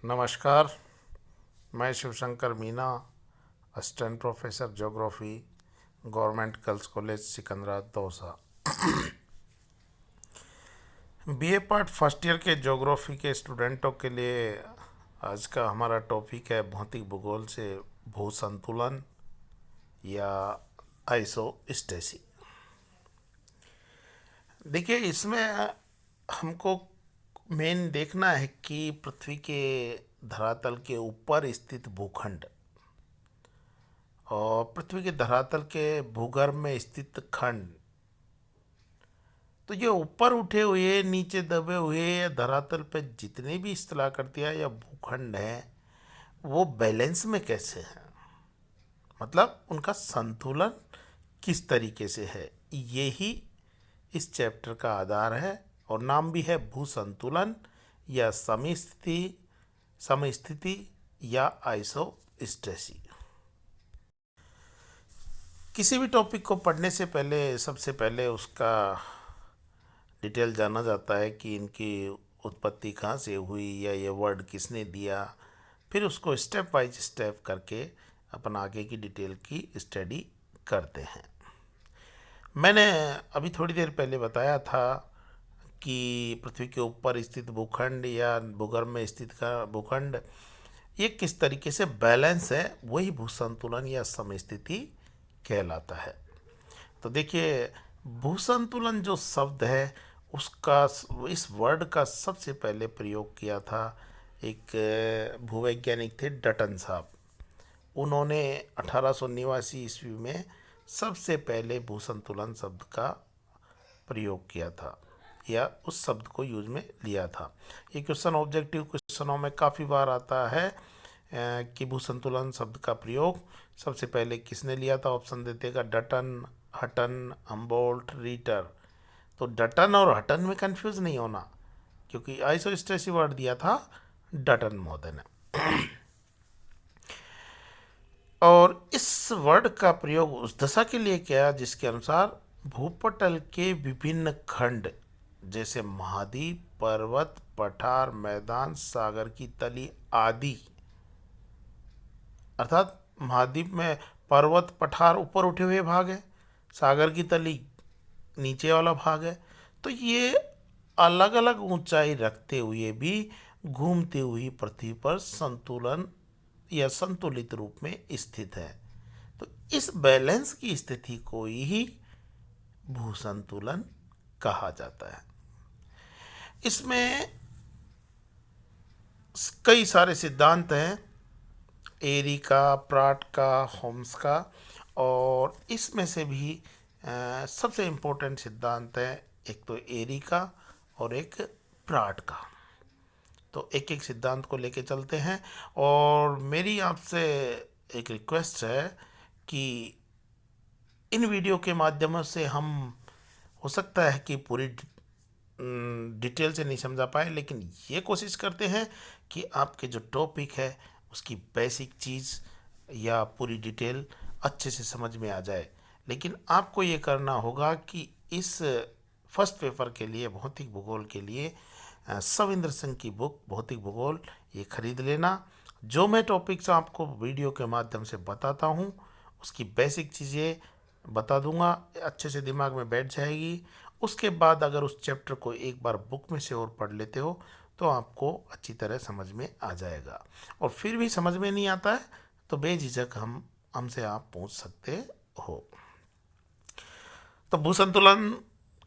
नमस्कार। मैं Shivshankar Meena, assistant professor geography, government girls college Sikandra Dausa. BA part first year के geography के स्टूडेंटों के लिए आज का हमारा टॉपिक है भौतिक भूगोल से भू संतुलन या आइसोस्टेसी। देखिए, इसमें हमको मेन देखना है कि पृथ्वी के धरातल के ऊपर स्थित भूखंड और पृथ्वी के धरातल के भूगर्भ में स्थित खंड, तो ये ऊपर उठे हुए नीचे दबे हुए या धरातल पर जितनी भी स्थलाकृतियाँ या भूखंड हैं वो बैलेंस में कैसे हैं, मतलब उनका संतुलन किस तरीके से है, यही इस चैप्टर का आधार है और नाम भी है भू संतुलन या समस्थिति या आइसोस्टेसी। किसी भी टॉपिक को पढ़ने से पहले सबसे पहले उसका डिटेल जाना जाता है कि इनकी उत्पत्ति कहाँ से हुई या ये वर्ड किसने दिया, फिर उसको स्टेप बाय स्टेप करके अपन आगे की डिटेल की स्टडी करते हैं। मैंने अभी थोड़ी देर पहले बताया था कि पृथ्वी के ऊपर स्थित भूखंड या भूगर्भ में स्थित का भूखंड ये किस तरीके से बैलेंस है, वही भू संतुलन या समस्थिति कहलाता है। तो देखिए, भू संतुलन जो शब्द है उसका इस वर्ड का सबसे पहले प्रयोग किया था एक भूवैज्ञानिक थे डटन साहब। उन्होंने 1889 ईस्वी में सबसे पहले भू संतुलन शब्द का प्रयोग किया था या उस शब्द को यूज में लिया था। ये क्वेश्चन ऑब्जेक्टिव क्वेश्चनों में काफ़ी बार आता है कि भू संतुलन शब्द का प्रयोग सबसे पहले किसने लिया था। ऑप्शन देतेगा डटन, हटन, हम्बोल्ट, रीटर। तो डटन और हटन में कंफ्यूज नहीं होना, क्योंकि आइसोस्टेसी वर्ड दिया था डटन महोदय ने। और इस वर्ड का प्रयोग उस दशा के लिए किया जिसके अनुसार भूपटल के विभिन्न खंड जैसे महाद्वीप, पर्वत, पठार, मैदान, सागर की तली आदि, अर्थात महाद्वीप में पर्वत पठार ऊपर उठे हुए भाग है, सागर की तली नीचे वाला भाग है, तो ये अलग अलग ऊंचाई रखते हुए भी घूमती हुई पृथ्वी पर संतुलन या संतुलित रूप में स्थित है। तो इस बैलेंस की स्थिति को ही भू संतुलन कहा जाता है। इसमें कई सारे सिद्धांत हैं, एरी का, प्राट का, होम्स का, और इसमें से भी सबसे इम्पोर्टेंट सिद्धांत है एक तो एरी का और एक प्राट का। तो एक एक सिद्धांत को लेके चलते हैं और मेरी आपसे एक रिक्वेस्ट है कि इन वीडियो के माध्यम से हम, हो सकता है कि पूरी डिटेल से नहीं समझा पाए, लेकिन ये कोशिश करते हैं कि आपके जो टॉपिक है उसकी बेसिक चीज़ या पूरी डिटेल अच्छे से समझ में आ जाए। लेकिन आपको ये करना होगा कि इस फर्स्ट पेपर के लिए, भौतिक भूगोल के लिए, सविंद्र सिंह की बुक भौतिक भूगोल ये खरीद लेना। जो मैं टॉपिक्स आपको वीडियो के माध्यम से बताता हूँ उसकी बेसिक चीज़ें बता दूंगा, अच्छे से दिमाग में बैठ जाएगी। उसके बाद अगर उस चैप्टर को एक बार बुक में से और पढ़ लेते हो तो आपको अच्छी तरह समझ में आ जाएगा। और फिर भी समझ में नहीं आता है तो बेझिझक हमसे आप पूछ सकते हो। तो भू संतुलन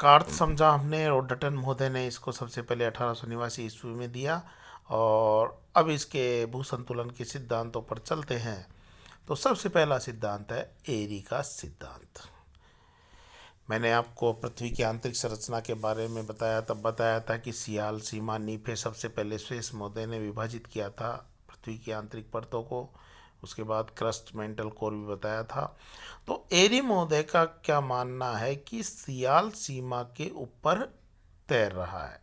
का अर्थ समझा हमने और डटन महोदय ने इसको सबसे पहले 1889 ईस्वी में दिया। और अब इसके भू संतुलन के सिद्धांतों पर चलते हैं। तो सबसे पहला सिद्धांत है एरी का सिद्धांत। मैंने आपको पृथ्वी की आंतरिक संरचना के बारे में बताया, तब बताया था कि सियाल, सीमा, नीफे सबसे पहले स्वेस महोदय ने विभाजित किया था पृथ्वी की आंतरिक परतों को। उसके बाद क्रस्ट, मेंटल कोर भी बताया था। तो एरी महोदय का क्या मानना है कि सियाल सीमा के ऊपर तैर रहा है।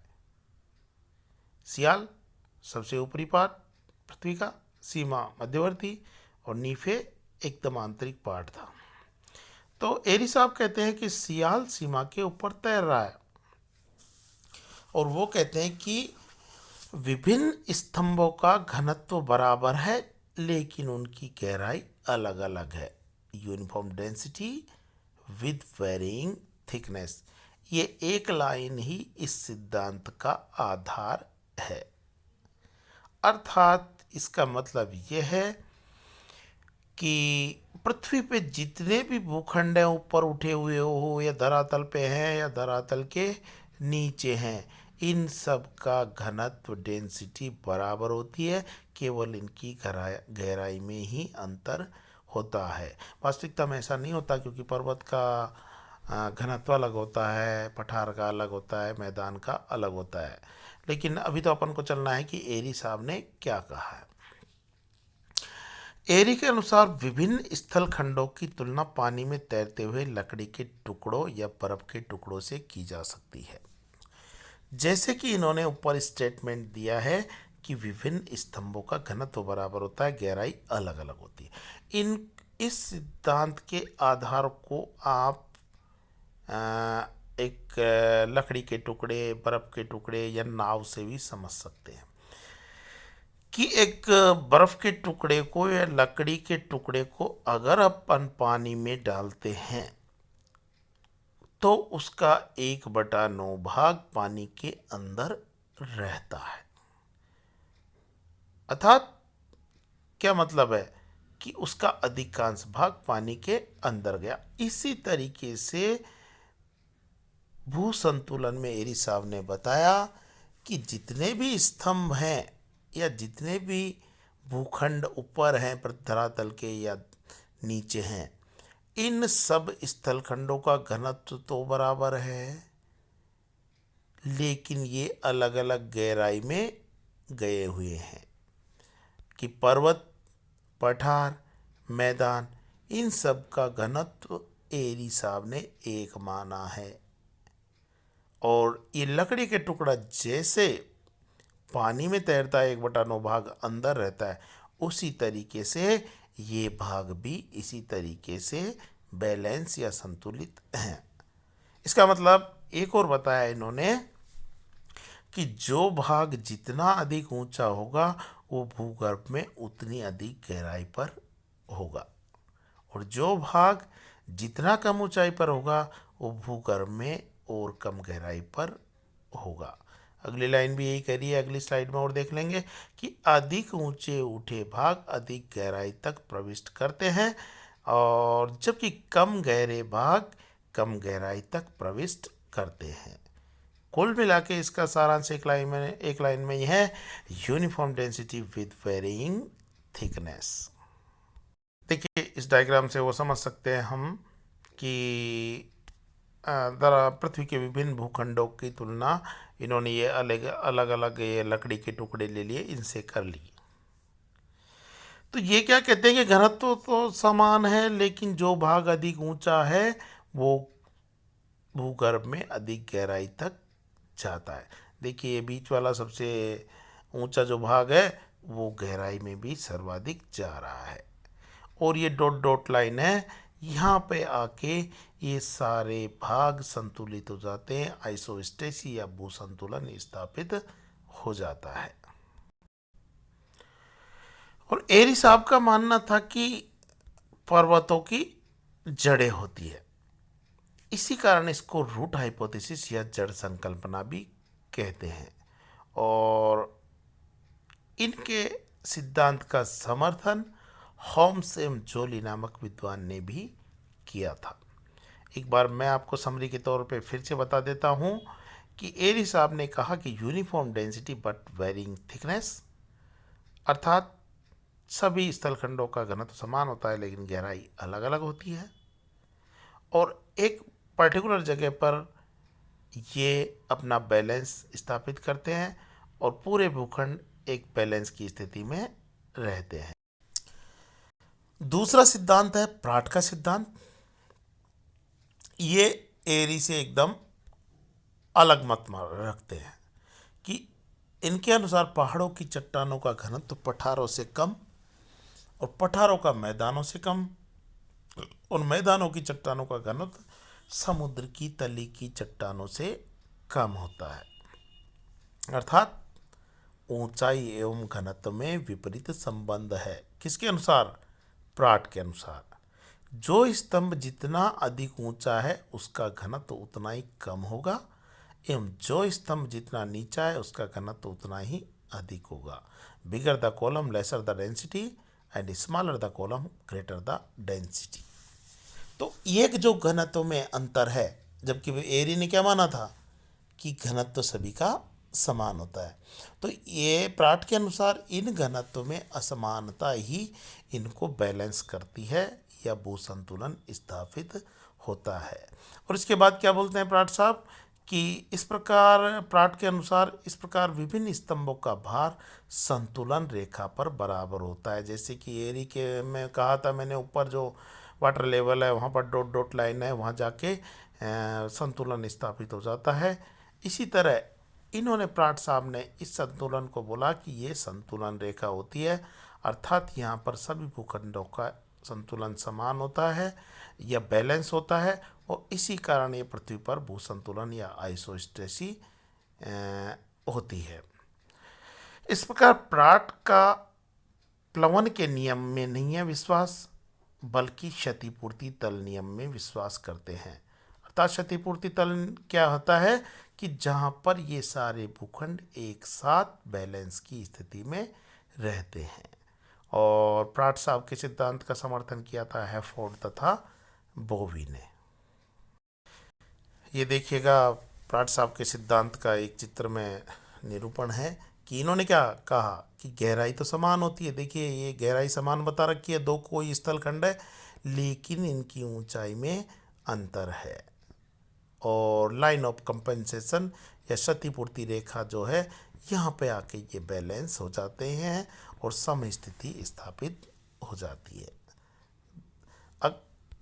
सियाल सबसे ऊपरी पार्ट पृथ्वी का, सीमा मध्यवर्ती और नीफे एकदम आंतरिक पार्ट था। तो एरी साहब कहते हैं कि सियाल सीमा के ऊपर तैर रहा है और वो कहते हैं कि विभिन्न स्तंभों का घनत्व बराबर है लेकिन उनकी गहराई अलग अलग है। Uniform density with varying thickness, ये एक लाइन ही इस सिद्धांत का आधार है। अर्थात इसका मतलब यह है कि पृथ्वी पे जितने भी भूखंड हैं, ऊपर उठे हुए हो या धरातल पे हैं या धरातल के नीचे हैं, इन सब का घनत्व डेंसिटी बराबर होती है, केवल इनकी गहराई में ही अंतर होता है। वास्तविकता में ऐसा नहीं होता, क्योंकि पर्वत का घनत्व अलग होता है, पठार का अलग होता है, मैदान का अलग होता है। लेकिन अभी तो अपन को चलना है कि एरी साहब ने क्या कहा है। एरी के अनुसार विभिन्न स्थल खंडों की तुलना पानी में तैरते हुए लकड़ी के टुकड़ों या बर्फ के टुकड़ों से की जा सकती है। जैसे कि इन्होंने ऊपर स्टेटमेंट दिया है कि विभिन्न स्तंभों का घनत्व बराबर होता है, गहराई अलग अलग होती है। इस सिद्धांत के आधार को आप एक लकड़ी के टुकड़े, बर्फ के टुकड़े या नाव से भी समझ सकते हैं कि एक बर्फ के टुकड़े को या लकड़ी के टुकड़े को अगर अपन पानी में डालते हैं तो उसका 1/9 भाग पानी के अंदर रहता है। अर्थात क्या मतलब है कि उसका अधिकांश भाग पानी के अंदर गया। इसी तरीके से भू संतुलन में एरी साहब ने बताया कि जितने भी स्तंभ हैं या जितने भी भूखंड ऊपर हैं धरातल के या नीचे हैं, इन सब स्थलखंडों का घनत्व तो बराबर है, लेकिन ये अलग अलग गहराई में गए हुए हैं कि पर्वत, पठार, मैदान, इन सब का घनत्व एरी साहब ने एक माना है। और ये लकड़ी के टुकड़ा जैसे पानी में तैरता है, 1/9 भाग अंदर रहता है, उसी तरीके से ये भाग भी इसी तरीके से बैलेंस या संतुलित हैं। इसका मतलब एक और बताया इन्होंने कि जो भाग जितना अधिक ऊंचा होगा वो भूगर्भ में उतनी अधिक गहराई पर होगा, और जो भाग जितना कम ऊंचाई पर होगा वो भूगर्भ में और कम गहराई पर होगा। अगली लाइन भी यही कह रही है, अगली स्लाइड में और देख लेंगे कि अधिक ऊंचे उठे भाग अधिक गहराई तक प्रविष्ट करते हैं, और जबकि कम गहरे भाग कम गहराई तक प्रविष्ट करते हैं। कुल मिला के इसका सारांश एक लाइन में यह है, uniform density with varying thickness. देखिए इस डायग्राम से वो समझ सकते हैं हम कि पृथ्वी के विभिन्न भूखंडों की तुलना इन्होंने ये अलग अलग ये लकड़ी के टुकड़े ले लिए, इनसे कर ली। तो ये क्या कहते हैं कि घनत्व तो समान है, लेकिन जो भाग अधिक ऊंचा है वो भूगर्भ में अधिक गहराई तक जाता है। देखिए ये बीच वाला सबसे ऊंचा जो भाग है वो गहराई में भी सर्वाधिक जा रहा है, और ये डॉट डॉट लाइन है, यहाँ पे आके ये सारे भाग संतुलित हो जाते हैं, आइसोस्टेसी या भू संतुलन स्थापित हो जाता है। और एरी साहब का मानना था कि पर्वतों की जड़ें होती है, इसी कारण इसको रूट हाइपोथेसिस या जड़ संकल्पना भी कहते हैं, और इनके सिद्धांत का समर्थन होम्स एम जोली नामक विद्वान ने भी किया था। एक बार मैं आपको समरी के तौर पे फिर से बता देता हूँ कि एरी साहब ने कहा कि uniform density but varying thickness, अर्थात सभी स्थलखंडों का घनत्व समान होता है लेकिन गहराई अलग अलग होती है, और एक पर्टिकुलर जगह पर ये अपना बैलेंस स्थापित करते हैं और पूरे भूखंड एक बैलेंस की स्थिति में रहते हैं। दूसरा सिद्धांत है प्राट का सिद्धांत। ये एरी से एकदम अलग मत रखते हैं कि इनके अनुसार पहाड़ों की चट्टानों का घनत्व पठारों से कम और पठारों का मैदानों से कम, और मैदानों की चट्टानों का घनत्व समुद्र की तली की चट्टानों से कम होता है। अर्थात ऊंचाई एवं घनत्व में विपरीत संबंध है। किसके अनुसार? प्राट के अनुसार। जो स्तंभ जितना अधिक ऊंचा है उसका घनत्व उतना ही कम होगा, एवं जो स्तंभ जितना नीचा है उसका घनत्व उतना ही अधिक होगा। Bigger the column lesser the density and smaller the column greater the density. तो एक जो घनत्व में अंतर है, जबकि एरी ने क्या माना था कि घनत्व सभी का समान होता है, तो ये प्राट के अनुसार इन घनत्व में असमानता ही इनको बैलेंस करती है या भू संतुलन स्थापित होता है। और इसके बाद क्या बोलते हैं प्राट साहब कि इस प्रकार प्राट के अनुसार इस प्रकार विभिन्न स्तंभों का भार संतुलन रेखा पर बराबर होता है। जैसे कि एरी के में कहा था मैंने, ऊपर जो वाटर लेवल है वहाँ पर डॉट डॉट लाइन है, वहाँ जाके संतुलन स्थापित हो जाता है। इसी तरह इन्होंने प्राट साहब ने इस संतुलन को बोला कि ये संतुलन रेखा होती है, अर्थात यहाँ पर सभी भूखंडों का संतुलन समान होता है या बैलेंस होता है, और इसी कारण ये पृथ्वी पर भू संतुलन या आइसोस्टेसी होती है। इस प्रकार प्राट का प्लवन के नियम में नहीं है विश्वास, बल्कि क्षतिपूर्ति तल नियम में विश्वास करते हैं। अर्थात क्षतिपूर्ति तल क्या होता है कि जहाँ पर ये सारे भूखंड एक साथ बैलेंस की स्थिति में रहते हैं। और प्राट साहब के सिद्धांत का समर्थन किया था हैफोर्ड तथा बोवी ने। ये देखिएगा प्राट साहब के सिद्धांत का एक चित्र में निरूपण है कि इन्होंने क्या कहा कि गहराई तो समान होती है। देखिए ये गहराई समान बता रखी है, दो कोई स्थल खंड है, लेकिन इनकी ऊंचाई में अंतर है। और लाइन ऑफ कंपेंसेशन या क्षतिपूर्ति रेखा जो है, यहाँ पे आके ये बैलेंस हो जाते हैं और सम स्थिति स्थापित हो जाती है। अब